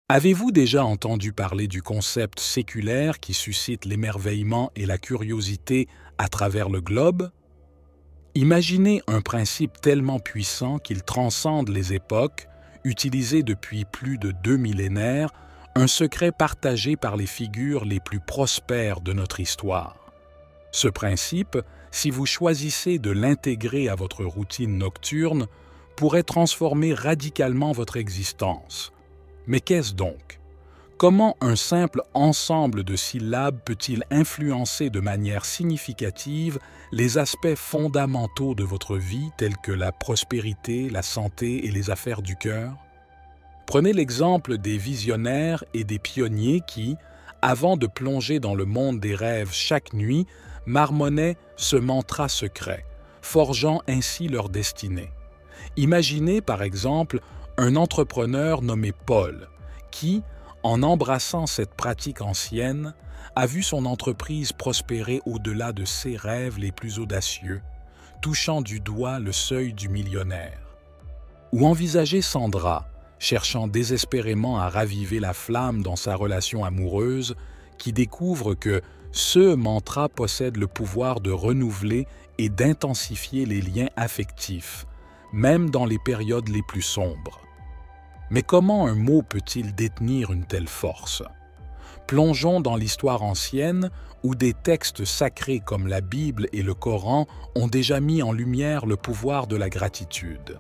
Avez-vous déjà entendu parler du concept séculaire qui suscite l'émerveillement et la curiosité à travers le globe? Imaginez un principe tellement puissant qu'il transcende les époques, utilisé depuis plus de 2 millénaires, un secret partagé par les figures les plus prospères de notre histoire. Ce principe, si vous choisissez de l'intégrer à votre routine nocturne, pourrait transformer radicalement votre existence. Mais qu'est-ce donc? Comment un simple ensemble de syllabes peut-il influencer de manière significative les aspects fondamentaux de votre vie tels que la prospérité, la santé et les affaires du cœur? Prenez l'exemple des visionnaires et des pionniers qui, avant de plonger dans le monde des rêves chaque nuit, marmonnaient ce mantra secret, forgeant ainsi leur destinée. Imaginez par exemple un entrepreneur nommé Paul, qui, en embrassant cette pratique ancienne, a vu son entreprise prospérer au-delà de ses rêves les plus audacieux, touchant du doigt le seuil du millionnaire. Ou envisagez Sandra, cherchant désespérément à raviver la flamme dans sa relation amoureuse, qui découvre que ce mantra possède le pouvoir de renouveler et d'intensifier les liens affectifs, même dans les périodes les plus sombres. Mais comment un mot peut-il détenir une telle force? Plongeons dans l'histoire ancienne où des textes sacrés comme la Bible et le Coran ont déjà mis en lumière le pouvoir de la gratitude.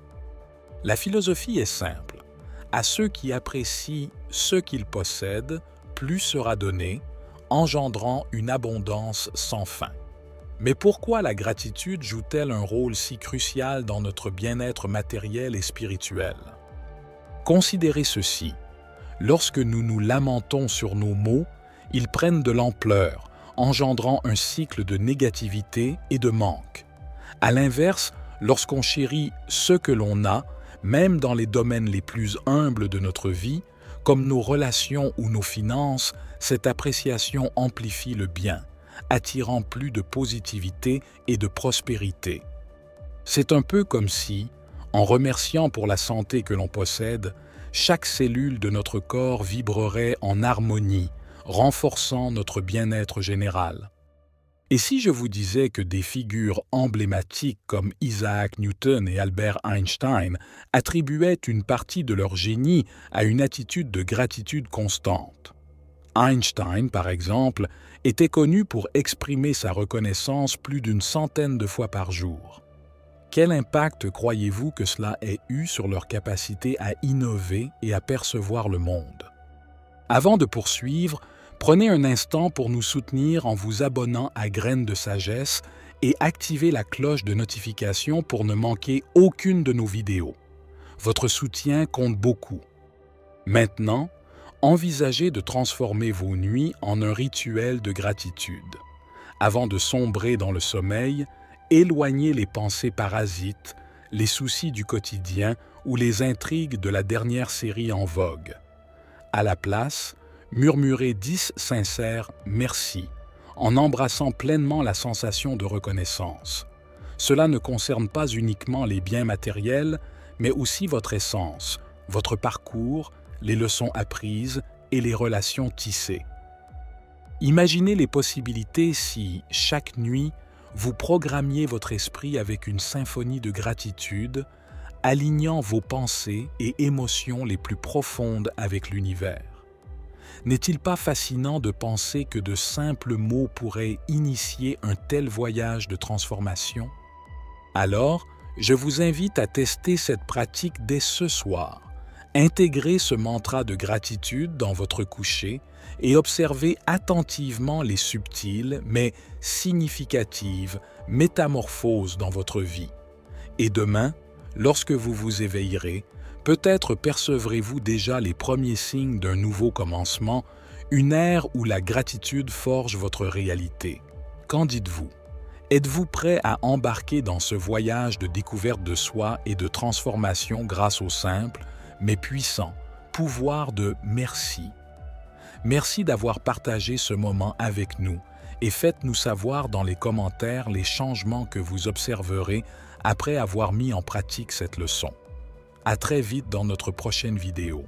La philosophie est simple. À ceux qui apprécient ce qu'ils possèdent, plus sera donné, engendrant une abondance sans fin. Mais pourquoi la gratitude joue-t-elle un rôle si crucial dans notre bien-être matériel et spirituel? Considérez ceci. Lorsque nous nous lamentons sur nos maux, ils prennent de l'ampleur, engendrant un cycle de négativité et de manque. À l'inverse, lorsqu'on chérit ce que l'on a, même dans les domaines les plus humbles de notre vie, comme nos relations ou nos finances, cette appréciation amplifie le bien, attirant plus de positivité et de prospérité. C'est un peu comme si, en remerciant pour la santé que l'on possède, chaque cellule de notre corps vibrerait en harmonie, renforçant notre bien-être général. Et si je vous disais que des figures emblématiques comme Isaac Newton et Albert Einstein attribuaient une partie de leur génie à une attitude de gratitude constante? Einstein, par exemple, était connu pour exprimer sa reconnaissance plus d'100 de fois par jour. Quel impact croyez-vous que cela ait eu sur leur capacité à innover et à percevoir le monde? Avant de poursuivre, prenez un instant pour nous soutenir en vous abonnant à Graines de Sagesse et activez la cloche de notification pour ne manquer aucune de nos vidéos. Votre soutien compte beaucoup. Maintenant, envisagez de transformer vos nuits en un rituel de gratitude. Avant de sombrer dans le sommeil, éloignez les pensées parasites, les soucis du quotidien ou les intrigues de la dernière série en vogue. À la place, murmurez 10 sincères « merci » en embrassant pleinement la sensation de reconnaissance. Cela ne concerne pas uniquement les biens matériels, mais aussi votre essence, votre parcours, les leçons apprises et les relations tissées. Imaginez les possibilités si, chaque nuit, vous programmiez votre esprit avec une symphonie de gratitude, alignant vos pensées et émotions les plus profondes avec l'univers. N'est-il pas fascinant de penser que de simples mots pourraient initier un tel voyage de transformation? Alors, je vous invite à tester cette pratique dès ce soir. Intégrez ce mantra de gratitude dans votre coucher et observez attentivement les subtiles mais significatives métamorphoses dans votre vie. Et demain, lorsque vous vous éveillerez, peut-être percevrez-vous déjà les premiers signes d'un nouveau commencement, une ère où la gratitude forge votre réalité. Qu'en dites-vous? Êtes-vous prêt à embarquer dans ce voyage de découverte de soi et de transformation grâce au simple, mais puissant, pouvoir de merci? Merci d'avoir partagé ce moment avec nous et faites-nous savoir dans les commentaires les changements que vous observerez après avoir mis en pratique cette leçon. À très vite dans notre prochaine vidéo.